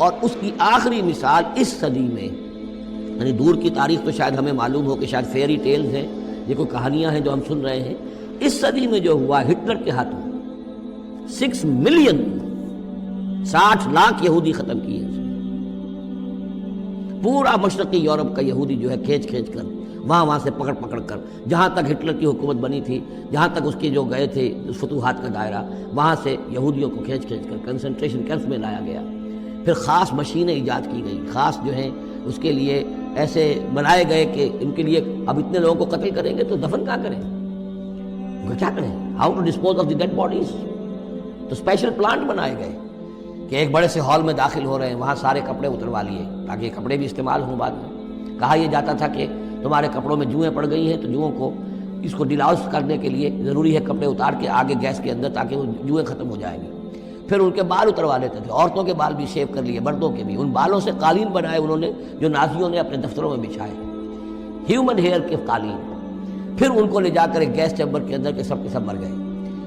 اور اس کی آخری مثال اس صدی میں، یعنی دور کی تاریخ تو شاید ہمیں معلوم ہو کہ شاید فیری ٹیلز ہیں، یہ کوئی کہانیاں ہیں جو ہم سن رہے ہیں، اس صدی میں جو ہوا ہٹلر کے ہاتھوں 6 ملین 60 لاکھ یہودی ختم کیے، پورا مشرقی یورپ کا یہودی جو ہے کھینچ کر وہاں سے پکڑ کر جہاں تک ہٹلر کی حکومت بنی تھی، جہاں تک اس کے جو گئے تھے فتوحات کا دائرہ، وہاں سے یہودیوں کو کھینچ کر کنسنٹریشن کیمپس میں لایا گیا۔ پھر خاص مشینیں ایجاد کی گئی، خاص جو ہیں اس کے لیے ایسے بنائے گئے کہ ان کے لیے اب اتنے لوگوں کو قتل کریں گے تو دفن کہاں کریں، ان کو کیا کریں، how to dispose of the dead bodies. تو اسپیشل پلانٹ بنائے گئے کہ ایک بڑے سے ہال میں داخل ہو رہے ہیں، وہاں سارے کپڑے اتروا لیے تاکہ یہ کپڑے بھی استعمال ہوں۔ بعد میں کہا یہ جاتا تھا کہ تمہارے کپڑوں میں جوئیں پڑ گئی ہیں تو جوؤں کو اس کو ڈیلاؤس کرنے کے لیے ضروری ہے کپڑے اتار کے آگے گیس کے اندر تاکہ وہ جوئیں ختم ہو جائیں گی۔ پھر ان کے بال اتروا لیتے تھے، عورتوں کے بال بھی شیو کر لیے، مردوں کے بھی، ان بالوں سے قالین بنائے انہوں نے جو نازیوں نے اپنے دفتروں میں بچھائے، ہیومن ہیئر کے قالین۔ پھر ان کو لے جا کر ایک گیس چیمبر کے اندر کے سب مر گئے۔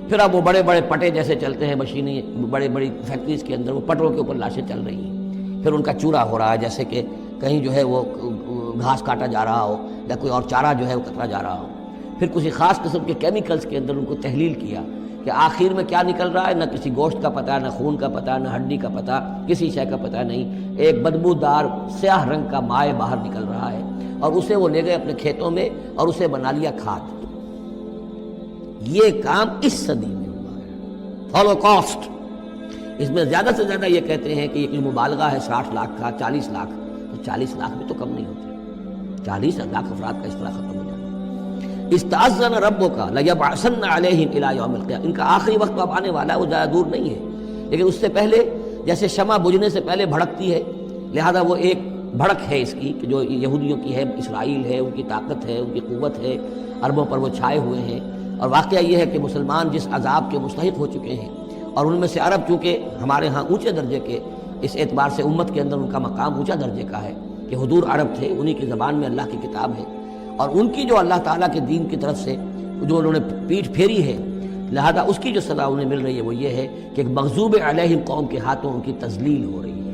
پھر اب وہ بڑے بڑے پٹے جیسے چلتے ہیں مشینیں، بڑی فیکٹریز کے اندر وہ پٹوں کے اوپر لاشیں چل رہی ہیں، پھر ان کا چورا ہو رہا ہے جیسے کہ کہیں جو ہے وہ گھاس کاٹا جا رہا ہو یا کوئی اور چارہ جو ہے وہ کترا جا رہا ہو۔ پھر کسی خاص قسم کے کیمیکلز کے اندر ان کو تحلیل کیا کہ آخر میں کیا نکل رہا ہے، نہ کسی گوشت کا پتہ، نہ خون کا پتہ، نہ ہڈی کا پتہ، کسی شے کا پتہ نہیں، ایک بدبودار سیاہ رنگ کا مائع باہر نکل رہا ہے، اور اسے وہ لے گئے اپنے کھیتوں میں اور اسے بنا لیا کھاد۔ یہ کام اس صدی میں ہوا ہے، ہولوکاسٹ۔ اس میں زیادہ سے زیادہ یہ کہتے ہیں کہ یہ مبالغہ ہے 60 لاکھ کا، 40 لاکھ، تو 40 لاکھ بھی تو کم نہیں ہوتے، 40 لاکھ افراد کا اس طرح ختم ہو جاتا۔ استأذن ربک لیبعثن علیہم الی یوم القیامہ، ان کا آخری وقت اب آنے والا ہے، وہ زیادہ دور نہیں ہے، لیکن اس سے پہلے جیسے شمع بجھنے سے پہلے بھڑکتی ہے، لہذا وہ ایک بھڑک ہے اس کی کہ جو یہودیوں کی ہے، اسرائیل ہے، ان کی طاقت ہے، ان کی قوت ہے، عربوں پر وہ چھائے ہوئے ہیں۔ اور واقعہ یہ ہے کہ مسلمان جس عذاب کے مستحق ہو چکے ہیں، اور ان میں سے عرب چونکہ ہمارے ہاں اونچے درجے کے، اس اعتبار سے امت کے اندر ان کا مقام اونچا درجے کا ہے کہ حضور عرب تھے، انہی کی زبان میں اللہ کی کتاب ہے، اور ان کی جو اللہ تعالیٰ کے دین کی طرف سے جو انہوں نے پیٹھ پھیری ہے، لہذا اس کی جو سزا انہیں مل رہی ہے وہ یہ ہے کہ ایک مغضوب علیہم قوم کے ہاتھوں ان کی تذلیل ہو رہی ہے،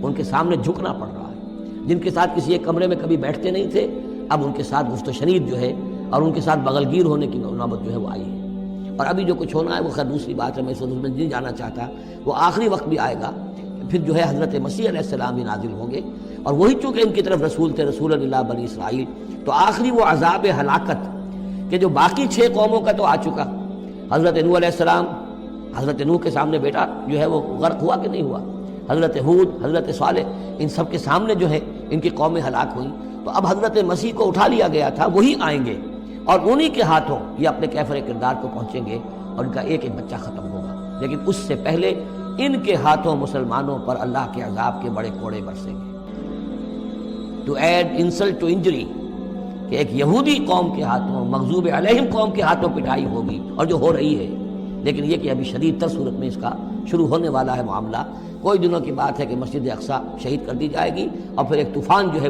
ان کے سامنے جھکنا پڑ رہا ہے۔ جن کے ساتھ کسی ایک کمرے میں کبھی بیٹھتے نہیں تھے، اب ان کے ساتھ گفت و شنید جو ہے اور ان کے ساتھ بغل گیر ہونے کی نوبت جو ہے وہ آئی ہے۔ اور ابھی جو کچھ ہونا ہے وہ خیر دوسری بات ہے، میں اس میں نہیں جانا چاہتا، وہ آخری وقت بھی آئے گا، پھر جو ہے حضرت مسیح علیہ السلام بھی نازل ہوں گے، اور وہی چونکہ ان کی طرف رسول تھے، رسول اللہ بنی اسرائیل، تو آخری وہ عذاب ہلاکت کہ جو باقی 6 قوموں کا تو آ چکا، حضرت نوح علیہ السلام، حضرت نوح کے سامنے بیٹا جو ہے وہ غرق ہوا کہ نہیں ہوا، حضرت ہود، حضرت صالح، ان سب کے سامنے جو ہے ان کی قومیں ہلاک ہوئیں، تو اب حضرت مسیح کو اٹھا لیا گیا تھا، وہی آئیں گے اور انہی کے ہاتھوں یہ اپنے کیفر کردار کو پہنچیں گے اور ان کا ایک ایک بچہ ختم ہوگا، لیکن اس سے پہلے ان کے ہاتھوں مسلمانوں پر اللہ کے عذاب کے بڑے کوڑے برسیں گے۔ To add insult to injury, کہ ایک یہودی قوم کے ہاتھوں، مغضوب علیہم قوم کے ہاتھوں پٹائی ہوگی، اور جو ہو رہی ہے، لیکن یہ کہ ابھی شدید تر صورت میں اس کا شروع ہونے والا ہے معاملہ۔ کوئی دنوں کی بات ہے کہ مسجد اقصی شہید کر دی جائے گی، اور پھر ایک طوفان جو ہے